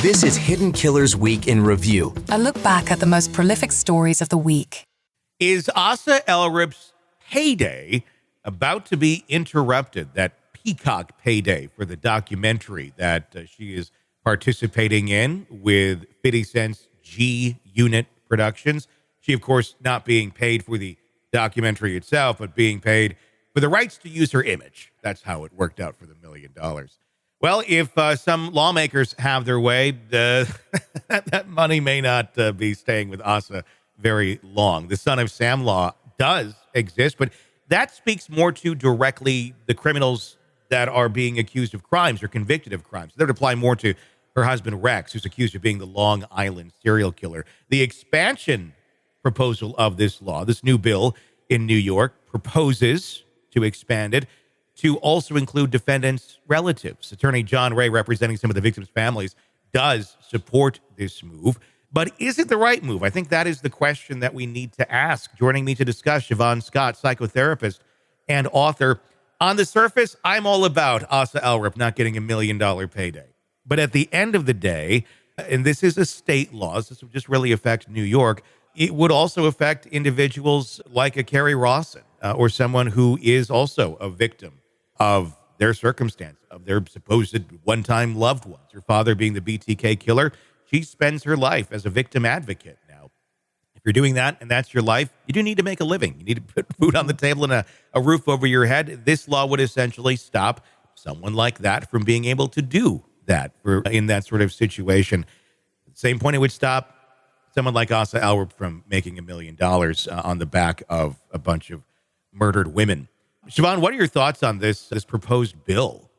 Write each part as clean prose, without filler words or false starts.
This is Hidden Killers Week in Review. A look back at the most prolific stories of the week. Is Asa Ellerup's payday about to be interrupted? That Peacock payday for the documentary that she is participating in with 50 Cent's G Unit Productions. She, of course, not being paid for the documentary itself, but being paid for the rights to use her image. That's how it worked out for the $1 million. Well, if some lawmakers have their way, that money may not be staying with Asa very long. The Son of Sam law does exist, but that speaks more to directly the criminals that are being accused of crimes or convicted of crimes. That would apply more to her husband, Rex, who's accused of being the Long Island serial killer. The expansion proposal of this law, this new bill in New York, proposes to expand it to also include defendants' relatives. Attorney John Ray, representing some of the victims' families, does support this move. But is it the right move? I think that is the question that we need to ask. Joining me to discuss, Siobhan Scott, psychotherapist and author. On the surface, I'm all about Asa Ellerup not getting $1 million payday. But at the end of the day, and this is a state law, so this would just really affect New York, it would also affect individuals like a Carrie Rawson or someone who is also a victim of their circumstance, of their supposed one-time loved ones. Her father being the BTK killer, she spends her life as a victim advocate now. If you're doing that and that's your life, you do need to make a living. You need to put food on the table and a roof over your head. This law would essentially stop someone like that from being able to do that in that sort of situation. At the same point, it would stop someone like Asa Ellerup from making $1 million on the back of a bunch of murdered women. Siobhan, what are your thoughts on this proposed bill?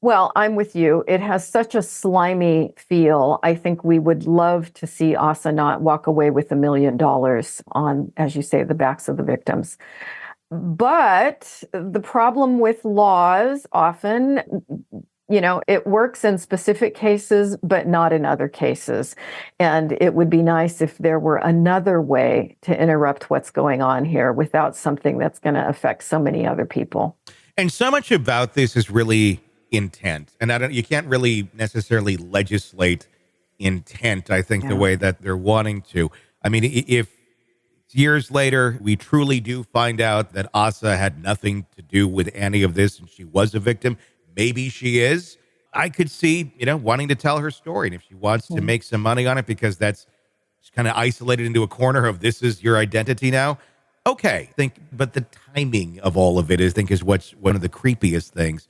Well, I'm with you. It has such a slimy feel. I think we would love to see Asa not walk away with $1 million on, as you say, the backs of the victims. But the problem with laws often, it works in specific cases, but not in other cases. And it would be nice if there were another way to interrupt what's going on here without something that's going to affect so many other people. And so much about this is really intent. And you can't really necessarily legislate intent, I think, the way that they're wanting to. I mean, if years later we truly do find out that Asa had nothing to do with any of this and she was a victim, maybe she is. I could see, wanting to tell her story. And if she wants to make some money on it because that's kind of isolated into a corner of this is your identity now, okay. But the timing of all of it, I think, is what's one of the creepiest things,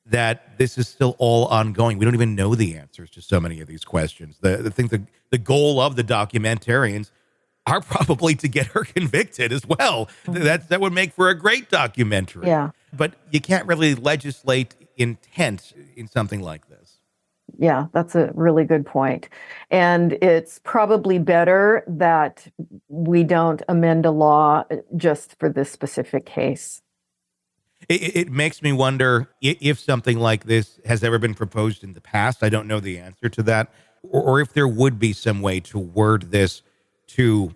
that this is still all ongoing. We don't even know the answers to so many of these questions. The goal of the documentarians are probably to get her convicted as well. That would make for a great documentary. Yeah. But you can't really legislate intent in something like this. Yeah, that's a really good point. And it's probably better that we don't amend a law just for this specific case. It makes me wonder if something like this has ever been proposed in the past. I don't know the answer to that. Or if there would be some way to word this to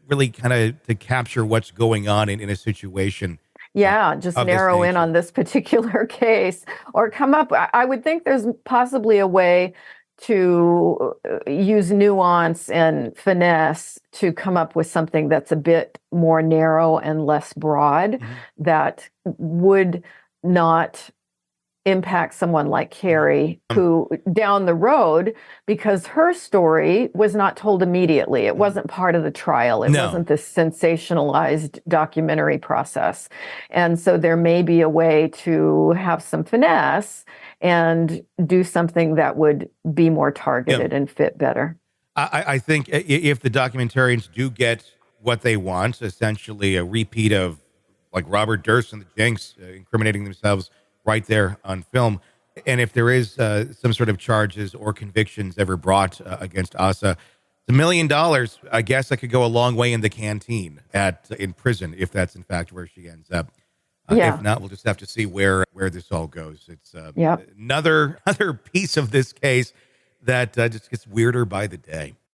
really kind of to capture what's going on in a situation. Yeah, just narrow in on this particular case or come up. I would think there's possibly a way to use nuance and finesse to come up with something that's a bit more narrow and less broad that would not impact someone like Carrie, who down the road, because her story was not told immediately. It wasn't part of the trial. It wasn't this sensationalized documentary process. And so there may be a way to have some finesse and do something that would be more targeted and fit better. I think if the documentarians do get what they want, essentially a repeat of like Robert Durst and the Jinx incriminating themselves right there on film. And if there is some sort of charges or convictions ever brought against Asa, $1 million, I guess that could go a long way in the canteen in prison, if that's in fact where she ends up. If not, we'll just have to see where this all goes. It's another piece of this case that just gets weirder by the day.